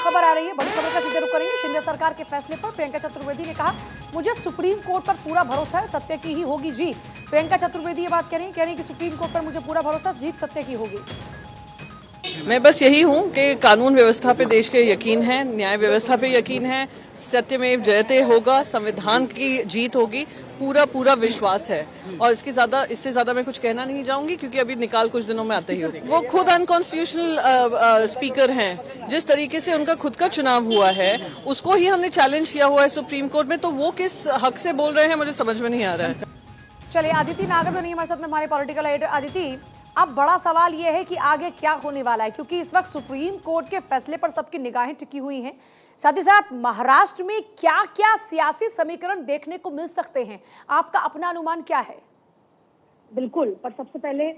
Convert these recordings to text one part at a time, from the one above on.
खबर आ रही है, बड़ी खबर का सीधे रुख करेंगे। शिंदे सरकार के फैसले पर प्रियंका चतुर्वेदी ने कहा, मुझे सुप्रीम कोर्ट पर पूरा भरोसा है, सत्य की ही होगी जीत। प्रियंका चतुर्वेदी ये बात कह रही कि सुप्रीम कोर्ट पर मुझे पूरा भरोसा, जीत सत्य की होगी। मैं बस यही हूं कि कानून व्यवस्था पे देश के यकीन है, न्याय व्यवस्था पे यकीन है, सत्यमेव जयते होगा, संविधान की जीत होगी, पूरा विश्वास है। और इससे ज्यादा मैं कुछ कहना नहीं चाहूंगी, क्योंकि अभी निकाल कुछ दिनों में आता ही होगा। वो खुद अनकॉन्स्टिट्यूशनल स्पीकर हैं। जिस तरीके से उनका खुद का चुनाव हुआ है, उसको ही हमने चैलेंज किया हुआ है सुप्रीम कोर्ट में, तो वो किस हक से बोल रहे हैं मुझे समझ में नहीं आ रहा है। चलिए, अदिति नागर बनी हमारे साथ में, हमारे पॉलिटिकल एडिटर। अदिति, अब बड़ा सवाल यह है कि आगे क्या होने वाला है, क्योंकि इस वक्त सुप्रीम कोर्ट के फैसले पर सबकी निगाहें टिकी हुई हैं। साथ ही साथ महाराष्ट्र में क्या क्या सियासी समीकरण देखने को मिल सकते हैं, आपका अपना अनुमान क्या है? बिल्कुल, पर सबसे पहले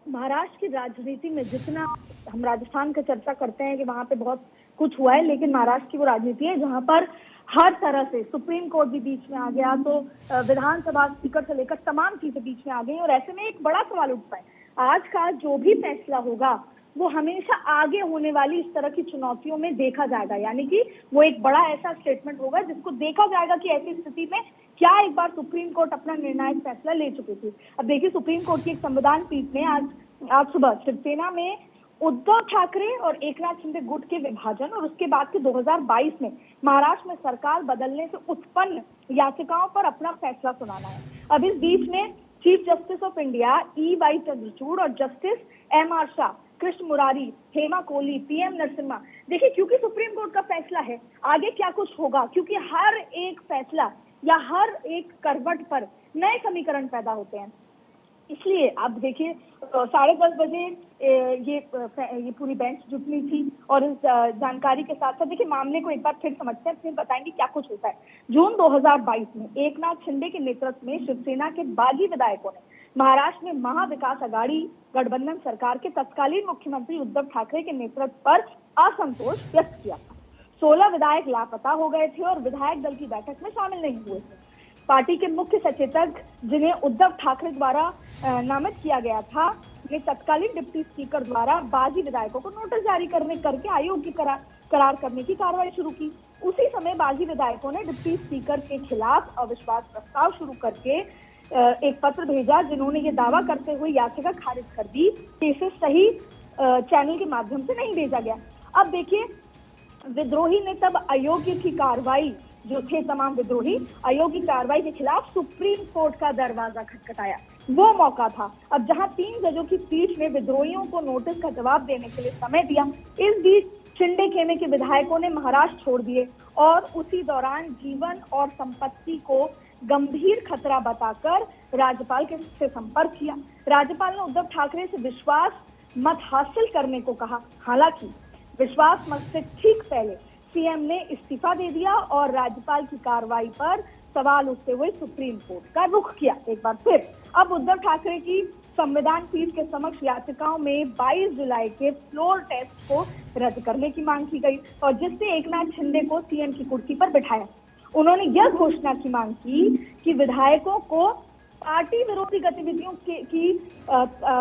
महाराष्ट्र की राजनीति में जितना हम राजस्थान का चर्चा करते हैं कि वहां पे बहुत कुछ हुआ है, लेकिन महाराष्ट्र की वो राजनीति है जहां पर हर तरह से सुप्रीम कोर्ट भी बीच में आ गया, तो विधानसभा स्पीकर से लेकर तमाम चीजें बीच में आ गई। और ऐसे में एक बड़ा सवाल उठता है, आज का जो भी फैसला होगा वो हमेशा आगे होने वाली इस तरह की चुनौतियों में देखा जाएगा, यानी कि वो एक बड़ा ऐसा स्टेटमेंट होगा जिसको देखा जाएगा कि ऐसी स्थिति में क्या एक बार सुप्रीम कोर्ट अपना निर्णायक फैसला ले चुकी थी। अब देखिए, सुप्रीम कोर्ट की एक संविधान पीठ ने आज सुबह शिवसेना में उद्धव ठाकरे और एकनाथ शिंदे गुट के विभाजन और उसके बाद के 2022 में महाराष्ट्र में सरकार बदलने से उत्पन्न याचिकाओं पर अपना फैसला सुनाना है। अब इस बीच में Chief Justice of India E.Y. Chandrachud और Justice M.R. Shah, Krishna Murari, Hema Kohli, PM Narasimha, देखिए क्योंकि सुप्रीम कोर्ट का फैसला है, आगे क्या कुछ होगा, क्योंकि हर एक फैसला या हर एक करवट पर नए समीकरण पैदा होते हैं। इसलिए अब देखिए 10:30 बजे ये पूरी बेंच जुटनी थी और इस जानकारी के साथ साथ देखिए मामले को एक बार फिर समझते हैं, फिर बताएंगे क्या कुछ होता है। जून 2022 में एकनाथ शिंदे के नेतृत्व में शिवसेना के बागी विधायकों ने महाराष्ट्र में महाविकास आघाड़ी गठबंधन सरकार के तत्कालीन मुख्यमंत्री उद्धव ठाकरे के नेतृत्व पर असंतोष व्यक्त किया था। 16 विधायक लापता हो गए थे और विधायक दल की बैठक में शामिल नहीं हुए थे। पार्टी के मुख्य सचेतक, जिन्हें उद्धव ठाकरे द्वारा नामित किया गया था, ने तत्कालीन डिप्टी स्पीकर द्वारा बागी विधायकों को नोटिस जारी करके अयोग्य करार करने की कार्रवाई शुरू की। उसी समय बागी विधायकों ने डिप्टी स्पीकर के खिलाफ अविश्वास प्रस्ताव शुरू करके एक पत्र भेजा, जिन्होंने ये दावा करते हुए याचिका खारिज कर दी कि इसे सही चैनल के माध्यम से नहीं भेजा गया। अब देखिए, विद्रोही ने तब अयोग्य की कार्रवाई, जो थे तमाम विद्रोही, अयोग्य कार्रवाई के खिलाफ सुप्रीम कोर्ट का दरवाजा खटखटाया। वो मौका था अब जहां 3 जजों की पीठ ने विद्रोहियों को नोटिस का जवाब देने के लिए समय दिया। इस बीच शिंदे खेमे के विधायकों ने महाराष्ट्र छोड़ दिए और उसी दौरान जीवन और संपत्ति को गंभीर खतरा बताकर राज्यपाल से संपर्क किया। राज्यपाल ने उद्धव ठाकरे से विश्वास मत हासिल करने को कहा। हालांकि विश्वास मत से ठीक पहले सीएम ने इस्तीफा दे दिया और राज्यपाल की कार्रवाई पर सवाल उठते हुए सुप्रीम कोर्ट का रुख किया। एक बार फिर अब उद्धव ठाकरे की संविधान पीठ के समक्ष याचिकाओं में 22 जुलाई के फ्लोर टेस्ट को रद्द करने की मांग की गई और जिससे एकनाथ शिंदे को सीएम की कुर्सी पर बिठाया। उन्होंने यह घोषणा की मांग की कि विधायकों को पार्टी विरोधी गतिविधियों की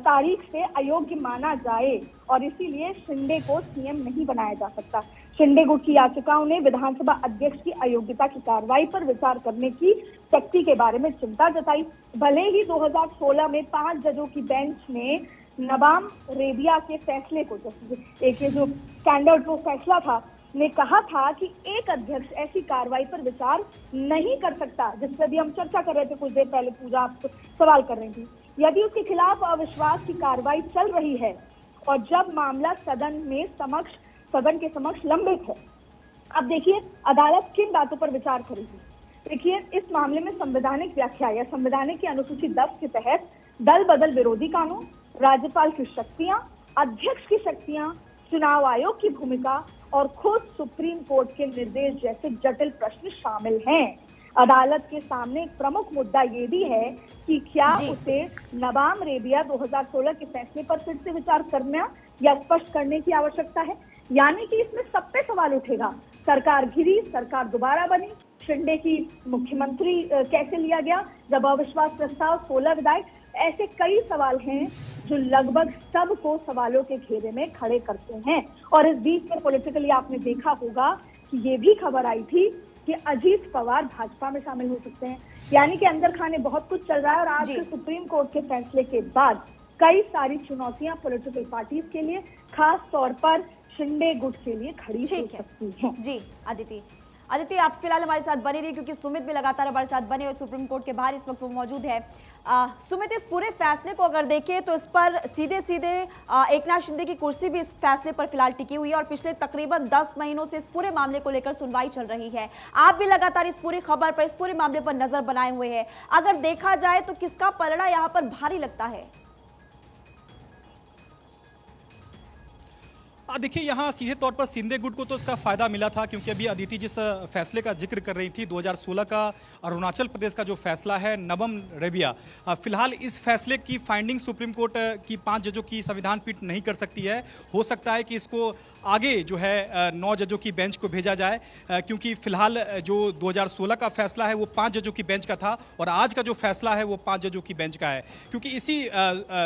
तारीख से अयोग्य माना जाए और इसीलिए शिंदे को सीएम नहीं बनाया जा सकता। शिंदे गुट की याचिकाओं ने विधानसभा अध्यक्ष की अयोग्यता की कार्रवाई पर विचार करने की शक्ति के बारे में चिंता जताई। भले ही 2016 में 5 जजों की बेंच ने नबाम रेबिया के फैसले को, जैसे एक ये जो स्टैंडर्ड वो फैसला था, ने कहा था कि एक अध्यक्ष ऐसी कार्रवाई पर विचार नहीं कर सकता, जिस पर भी हम चर्चा कर रहे थे कुछ देर पहले, पूजा आप सवाल कर रही थी, यदि उसके खिलाफ अविश्वास की कार्रवाई चल रही है और जब मामला सदन के समक्ष लंबित है। अब देखिए अदालत किन बातों पर विचार करेगी। देखिए, इस मामले में संवैधानिक व्याख्या या संवैधानिक की अनुसूची 10 के तहत दल बदल विरोधी कानून, राज्यपाल की शक्तियां, अध्यक्ष की शक्तियां, चुनाव आयोग की भूमिका और खुद सुप्रीम कोर्ट के निर्देश जैसे जटिल प्रश्न शामिल हैं। अदालत के सामने एक प्रमुख मुद्दा ये भी है कि क्या उसे नबाम रेबिया 2016 के फैसले पर फिर से विचार करना या स्पष्ट करने की आवश्यकता है। यानी कि इसमें सब पे सवाल उठेगा। सरकार गिरी, सरकार दोबारा बनी, शिंदे की मुख्यमंत्री कैसे लिया गया, जब अविश्वास प्रस्ताव 16 विधायक, ऐसे कई सवाल हैं जो लगभग सबको सवालों के घेरे में खड़े करते हैं। और इस बीच में पॉलिटिकली आपने देखा होगा कि ये भी खबर आई थी कि अजीत पवार भाजपा में शामिल हो सकते हैं। यानी कि अंदर खाने बहुत कुछ चल रहा है और आज के सुप्रीम कोर्ट के फैसले के बाद कई सारी चुनौतियां पॉलिटिकल पार्टीज के लिए, खास तौर पर शिंदे गुट के लिए खड़ी हो सकती हैं। जी अदिति, आप फिलहाल हमारे साथ बने रहिए क्योंकि सुमित भी लगातार हमारे साथ बने और सुप्रीम कोर्ट के बाहर इस वक्त वो मौजूद है। सुमित, इस पूरे फैसले को अगर देखें तो इस पर सीधे सीधे एकनाथ शिंदे की कुर्सी भी इस फैसले पर फिलहाल टिकी हुई है और पिछले तकरीबन 10 महीनों से इस पूरे मामले को लेकर सुनवाई चल रही है। आप भी लगातार इस पूरी खबर पर, इस पूरे मामले पर नजर बनाए हुए हैं। अगर देखा जाए तो किसका पलड़ा यहाँ पर भारी लगता है? देखिए, यहाँ सीधे तौर पर शिंदे गुट को तो इसका फायदा मिला था, क्योंकि अभी अदिति जिस फैसले का जिक्र कर रही थी 2016 का अरुणाचल प्रदेश का जो फैसला है नबम रेबिया, फिलहाल इस फैसले की फाइंडिंग सुप्रीम कोर्ट की 5 जजों की संविधान पीठ नहीं कर सकती है। हो सकता है कि इसको आगे जो है 9 जजों की बेंच को भेजा जाए, क्योंकि फिलहाल जो 2016 का फैसला है वो 5 जजों की बेंच का था और आज का जो फैसला है वो 5 जजों की बेंच का है। क्योंकि इसी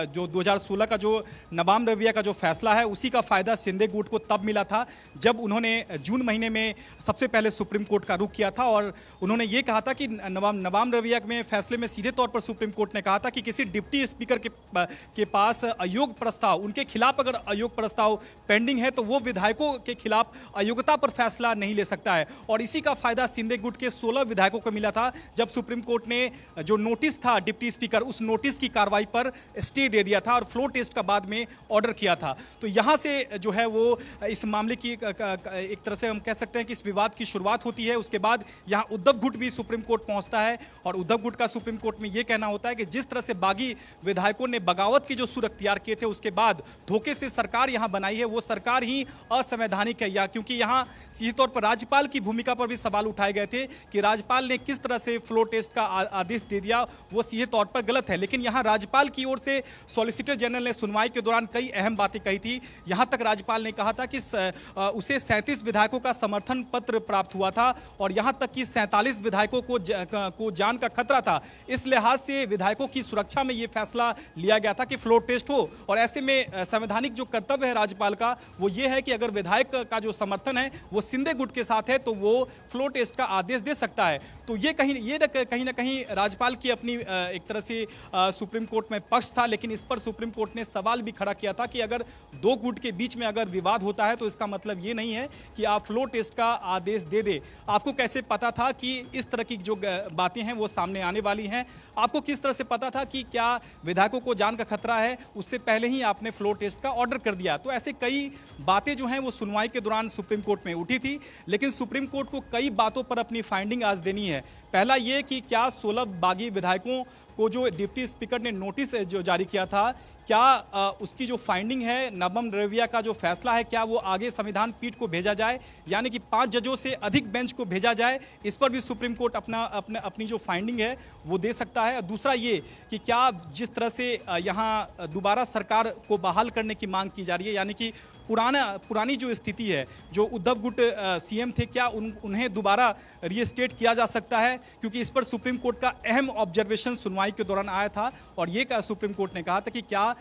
जो 2016 का जो नबाम रेबिया का जो फैसला है उसी का फायदा शिंदे गुट को तब मिला था जब उन्होंने जून महीने में सबसे पहले सुप्रीम कोर्ट का रुख किया था और उन्होंने ये कहा था कि नबाम रेबिया में फैसले में सीधे तौर पर सुप्रीम कोर्ट ने कहा था कि किसी डिप्टी स्पीकर के पास अयोग्य प्रस्ताव, उनके खिलाफ अगर अयोग्य प्रस्ताव पेंडिंग है तो वो विधायकों के खिलाफ अयोग्यता पर फैसला नहीं ले सकता है। और इसी का फायदा शिंदे गुट के 16 विधायकों को मिला था जब सुप्रीम कोर्ट ने जो नोटिस था डिप्टी स्पीकर, उस नोटिस की कार्रवाई पर स्टे दे दिया था और फ्लोर टेस्ट का बाद में ऑर्डर किया था। तो यहां से जो है वो इस मामले की एक तरह से हम कह सकते हैं कि इस विवाद की शुरुआत होती है। उसके बाद यहां उद्धव गुट भी सुप्रीम कोर्ट पहुंचता है और उद्धव गुट का सुप्रीम कोर्ट में यह कहना होता है कि जिस तरह से बागी विधायकों ने बगावत के जो सुर अख्तियार किए थे उसके बाद धोखे से सरकार यहां बनाई है, वो सरकार ही असंवैधानिक है। या क्योंकि यहां सीधे तौर पर राज्यपाल की भूमिका पर भी सवाल उठाए गए थे कि राज्यपाल ने किस तरह से फ्लोर टेस्ट का आदेश दे दिया, वो सीधे तौर पर गलत है। लेकिन यहां राज्यपाल की ओर से सॉलिसिटर जनरल ने सुनवाई के दौरान कई अहम बातें कही थी। यहां तक राज्यपाल ने कहा था कि उसे 37 विधायकों का समर्थन पत्र प्राप्त हुआ था और यहां तक कि 47 विधायकों को जान का खतरा था। इस लिहाज से विधायकों की सुरक्षा में यह फैसला लिया गया था कि फ्लोर टेस्ट हो। और ऐसे में संवैधानिक जो कर्तव्य है राज्यपाल का वो ये है कि अगर विधायक का जो समर्थन है वो शिंदे गुट के साथ है तो वो फ्लोर टेस्ट का आदेश दे सकता है। तो ये कहीं ना कहीं राज्यपाल की अपनी एक तरह से सुप्रीम कोर्ट में पक्ष था। लेकिन इस पर सुप्रीम कोर्ट ने सवाल भी खड़ा किया था कि अगर दो गुट के बीच में अगर विवाद होता है तो इसका मतलब ये नहीं है कि आप फ्लोर टेस्ट का आदेश दे दे। आपको कैसे पता था कि इस तरह की जो बातें हैं वो सामने आने वाली हैं? आपको किस तरह से पता था कि क्या विधायकों को जान का खतरा है? उससे पहले ही आपने फ्लोर टेस्ट का ऑर्डर कर दिया। तो ऐसे कई बातें जो हैं वो सुनवाई के दौरान सुप्रीम कोर्ट में उठी थी। लेकिन सुप्रीम कोर्ट को कई बातों पर अपनी फाइंडिंग आज देनी है। पहला ये कि क्या 16 बागी विधायकों को जो डिप्टी स्पीकर ने नोटिस जो जारी किया था, क्या उसकी जो फाइंडिंग है नबम रेबिया का जो फैसला है क्या वो आगे संविधान पीठ को भेजा जाए, यानी कि 5 जजों से अधिक बेंच को भेजा जाए? इस पर भी सुप्रीम कोर्ट अपनी जो फाइंडिंग है वो दे सकता है। दूसरा ये कि क्या जिस तरह से यहाँ दोबारा सरकार को बहाल करने की मांग की जा रही है, यानी कि पुरानी जो स्थिति है, जो उद्धव गुट सीएम थे, क्या उन्हें दोबारा रीस्टेट किया जा सकता है? क्योंकि इस पर सुप्रीम कोर्ट का अहम ऑब्जर्वेशन सुनवाई के दौरान आया था और ये सुप्रीम कोर्ट ने कहा था कि क्या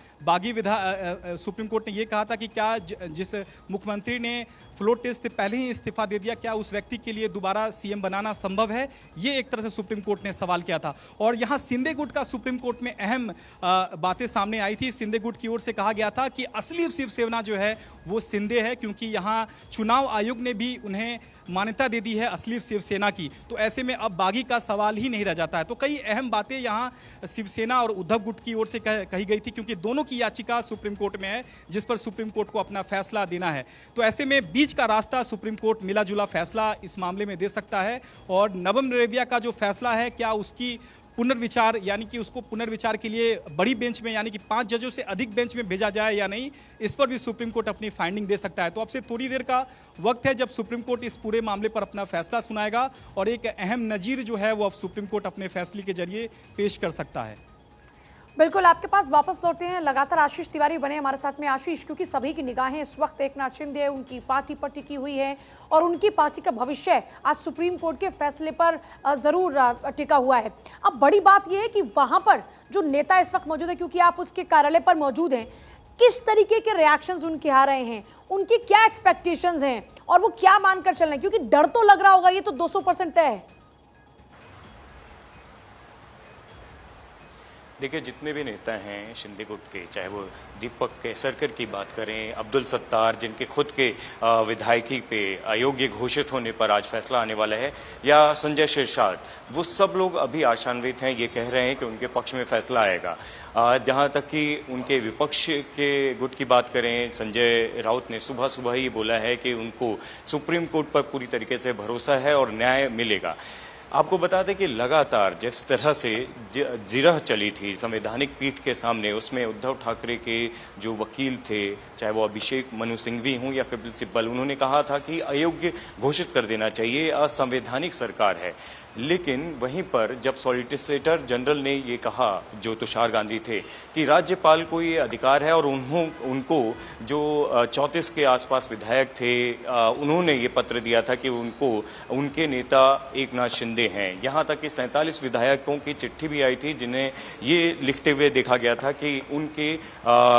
सुप्रीम कोर्ट ने ये कहा था कि क्या जिस मुख्यमंत्री ने फ्लोर टेस्ट से पहले ही इस्तीफा दे दिया, क्या उस व्यक्ति के लिए दोबारा सीएम बनाना संभव है? ये एक तरह से सुप्रीम कोर्ट ने सवाल किया था। और यहाँ शिंदे गुट का सुप्रीम कोर्ट में अहम बातें सामने आई थी। शिंदे गुट की ओर से कहा गया था कि असली शिवसेना जो है वो शिंदे है, क्योंकि यहाँ चुनाव आयोग ने भी उन्हें मान्यता दे दी है असली शिवसेना की। तो ऐसे में अब बागी का सवाल ही नहीं रह जाता है। तो कई अहम बातें यहाँ शिवसेना और उद्धव गुट की ओर से कही गई थी, क्योंकि दोनों की याचिका सुप्रीम कोर्ट में है जिस पर सुप्रीम कोर्ट को अपना फैसला देना है। तो ऐसे में बीच का रास्ता सुप्रीम कोर्ट मिला जुला फैसला इस मामले में दे सकता है। और नबम रेबिया का जो फैसला है, क्या उसकी पुनर्विचार, यानी कि उसको पुनर्विचार के लिए बड़ी बेंच में, यानी कि 5 जजों से अधिक बेंच में भेजा जाए या नहीं, इस पर भी सुप्रीम कोर्ट अपनी फाइंडिंग दे सकता है। तो अब से थोड़ी देर का वक्त है जब सुप्रीम कोर्ट इस पूरे मामले पर अपना फैसला सुनाएगा और एक अहम नजीर जो है वो अब सुप्रीम कोर्ट अपने फैसले के जरिए पेश कर सकता है। बिल्कुल, आपके पास वापस लौटते हैं। लगातार आशीष तिवारी बने हमारे साथ में। आशीष, क्योंकि सभी की निगाहें इस वक्त एकनाथ शिंदे, उनकी पार्टी पर टिकी हुई है और उनकी पार्टी का भविष्य आज सुप्रीम कोर्ट के फैसले पर जरूर टिका हुआ है। अब बड़ी बात यह है कि वहां पर जो नेता इस वक्त मौजूद है, क्योंकि आप उसके कार्यालय पर मौजूद हैं, किस तरीके के रिएक्शंस उनके आ रहे हैं, उनकी क्या एक्सपेक्टेशंस हैं और वो क्या मानकर चल रहे हैं? क्योंकि डर तो लग रहा होगा, ये तो 200% तय है। देखिए, जितने भी नेता हैं शिंदे गुट के, चाहे वो दीपक केसरकर की बात करें, अब्दुल सत्तार जिनके खुद के विधायकी पे अयोग्य घोषित होने पर आज फैसला आने वाला है, या संजय शिरसाट, वो सब लोग अभी आशान्वित हैं। ये कह रहे हैं कि उनके पक्ष में फैसला आएगा। जहाँ तक कि उनके विपक्ष के गुट की बात करें, संजय राउत ने सुबह सुबह ही बोला है कि उनको सुप्रीम कोर्ट पर पूरी तरीके से भरोसा है और न्याय मिलेगा। आपको बता दें कि लगातार जिस तरह से जिरह चली थी संवैधानिक पीठ के सामने, उसमें उद्धव ठाकरे के जो वकील थे, चाहे वो अभिषेक मनु सिंघवी हों या कपिल सिब्बल, उन्होंने कहा था कि अयोग्य घोषित कर देना चाहिए, असंवैधानिक सरकार है। लेकिन वहीं पर जब सॉलिसिटर जनरल ने ये कहा, जो तुषार गांधी थे, कि राज्यपाल को ये अधिकार है और उनको जो 34 के आसपास विधायक थे, उन्होंने ये पत्र दिया था कि उनको उनके नेता एकनाथ शिंदे हैं। यहाँ तक कि 47 विधायकों की चिट्ठी भी आई थी जिन्हें ये लिखते हुए देखा गया था कि उनके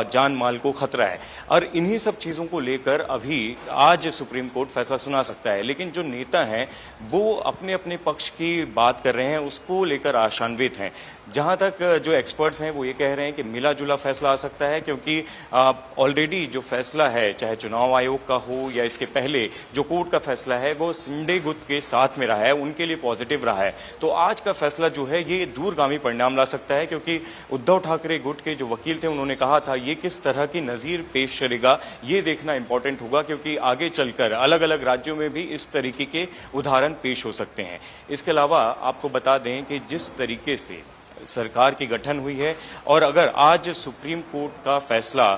जान माल को खतरा है। और इन्हीं सब चीज़ों को लेकर अभी आज सुप्रीम कोर्ट फैसला सुना सकता है। लेकिन जो नेता हैं वो अपने अपने पक्ष की बात कर रहे हैं, उसको लेकर आशान्वित हैं। जहां तक जो एक्सपर्ट्स हैं वो ये कह रहे हैं कि मिला जुला फैसला आ सकता है, क्योंकि ऑलरेडी जो फैसला है, चाहे चुनाव आयोग का हो या इसके पहले जो कोर्ट का फैसला है, वो शिंदे गुट के साथ में रहा है, उनके लिए पॉजिटिव रहा है। तो आज का फैसला जो है ये दूरगामी परिणाम ला सकता है, क्योंकि उद्धव ठाकरे गुट के जो वकील थे उन्होंने कहा था ये किस तरह की नज़ीर पेश करेगा, ये देखना इंपॉर्टेंट होगा, क्योंकि आगे चलकर अलग अलग राज्यों में भी इस तरीके के उदाहरण पेश हो सकते हैं। इसके अलावा आपको बता दें कि जिस तरीके से सरकार की गठन हुई है और अगर आज सुप्रीम कोर्ट का फैसला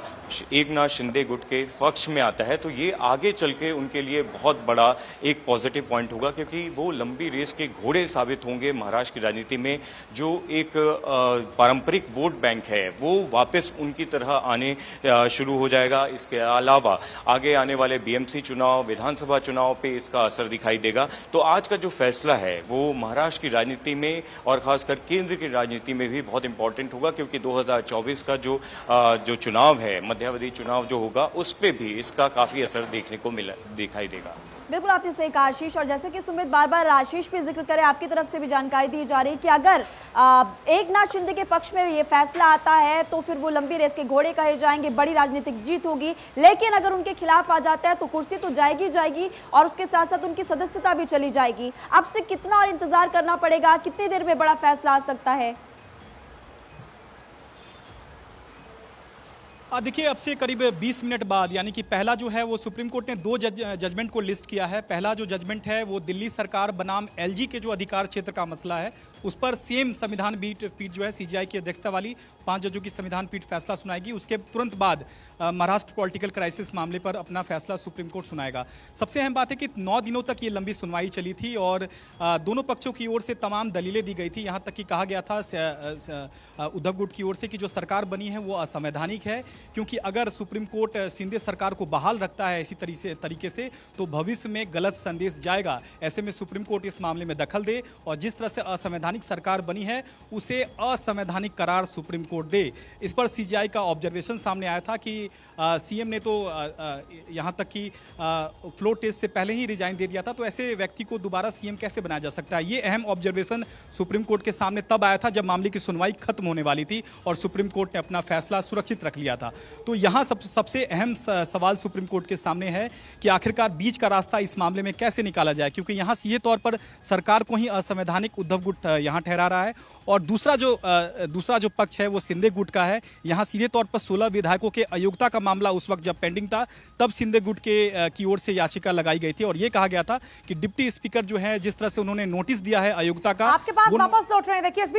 एकनाथ शिंदे गुट के पक्ष में आता है तो ये आगे चल के उनके लिए बहुत बड़ा एक पॉजिटिव पॉइंट होगा, क्योंकि वो लंबी रेस के घोड़े साबित होंगे महाराष्ट्र की राजनीति में। जो एक पारंपरिक वोट बैंक है वो वापस उनकी तरह आने शुरू हो जाएगा। इसके अलावा आगे आने वाले बीएमसी चुनाव, विधानसभा चुनाव पे इसका असर दिखाई देगा। तो आज का जो फैसला है वो महाराष्ट्र की राजनीति में और खासकर केंद्र की राजनीति में भी बहुत इंपॉर्टेंट होगा, क्योंकि 2024 का जो चुनाव है, मध्यावधि चुनाव जो होगा, उस पे भी इसका काफी असर देखने को दिखाई देगा। बिल्कुल, आपने सही कहा आशीष। और जैसे कि सुमित बार बार आशीष पे जिक्र करे, आपकी तरफ से भी जानकारी दी जा रही है कि अगर एकनाथ शिंदे के पक्ष में ये फैसला आता है तो फिर वो लंबी रेस के घोड़े कहे जाएंगे, बड़ी राजनीतिक जीत होगी। लेकिन अगर उनके खिलाफ आ जाता है तो कुर्सी तो जाएगी जाएगी और उसके साथ साथ उनकी सदस्यता भी चली जाएगी। अब से कितना और इंतजार करना पड़ेगा, कितनी देर में बड़ा फैसला आ सकता है? देखिए, अब से करीब 20 मिनट बाद, यानी कि पहला जो है वो सुप्रीम कोर्ट ने 2 जजमेंट को लिस्ट किया है। पहला जो जजमेंट है वो दिल्ली सरकार बनाम एलजी के जो अधिकार क्षेत्र का मसला है उस पर सेम संविधान पीठ जो है सीजीआई की अध्यक्षता वाली 5 जजों की संविधान पीठ फैसला सुनाएगी। उसके तुरंत बाद महाराष्ट्र पॉलिटिकल क्राइसिस मामले पर अपना फैसला सुप्रीम कोर्ट सुनाएगा। सबसे अहम बात है कि 9 दिनों तक ये लंबी सुनवाई चली थी और दोनों पक्षों की ओर से तमाम दलीलें दी गई थी। यहाँ तक कि कहा गया था उद्धव गुट की ओर से कि जो सरकार बनी है वो असंवैधानिक है, क्योंकि अगर सुप्रीम कोर्ट शिंदे सरकार को बहाल रखता है इसी तरीके से तो भविष्य में गलत संदेश जाएगा। ऐसे में सुप्रीम कोर्ट इस मामले में दखल दे और जिस तरह से असंवैधानिक सरकार बनी है उसे असंवैधानिक करार सुप्रीम कोर्ट दे। इस पर सीजीआई का ऑब्जर्वेशन सामने आया था कि सीएम ने तो यहाँ तक कि फ्लोर टेस्ट से पहले ही रिजाइन दे दिया था, तो ऐसे व्यक्ति को दोबारा सीएम कैसे बनाया जा सकता है। ये अहम ऑब्जर्वेशन सुप्रीम कोर्ट के सामने तब आया था जब मामले की सुनवाई खत्म होने वाली थी और सुप्रीम कोर्ट ने अपना फैसला सुरक्षित रख लिया था। तो यहाँ सबसे अहम सवाल सुप्रीम कोर्ट के सामने है कि आखिरकार बीच का रास्ता इस मामले में कैसे निकाला जाए, क्योंकि यहाँ सीधे तौर पर सरकार को ही असंवैधानिक उद्धव गुट यहाँ ठहरा रहा है और दूसरा जो पक्ष है वो शिंदे गुट का है। यहाँ सीधे तौर पर 16 विधायकों के अयोग्यता का मामला उस वक्त जब पेंडिंग था तब शिंदे गुट की ओर से याचिका लगाई गई थी और ये कहा गया था कि डिप्टी स्पीकर जो है जिस तरह से उन्होंने नोटिस दिया है अयोग्यता का। आपके पास वापस लौट रहे हैं, देखिए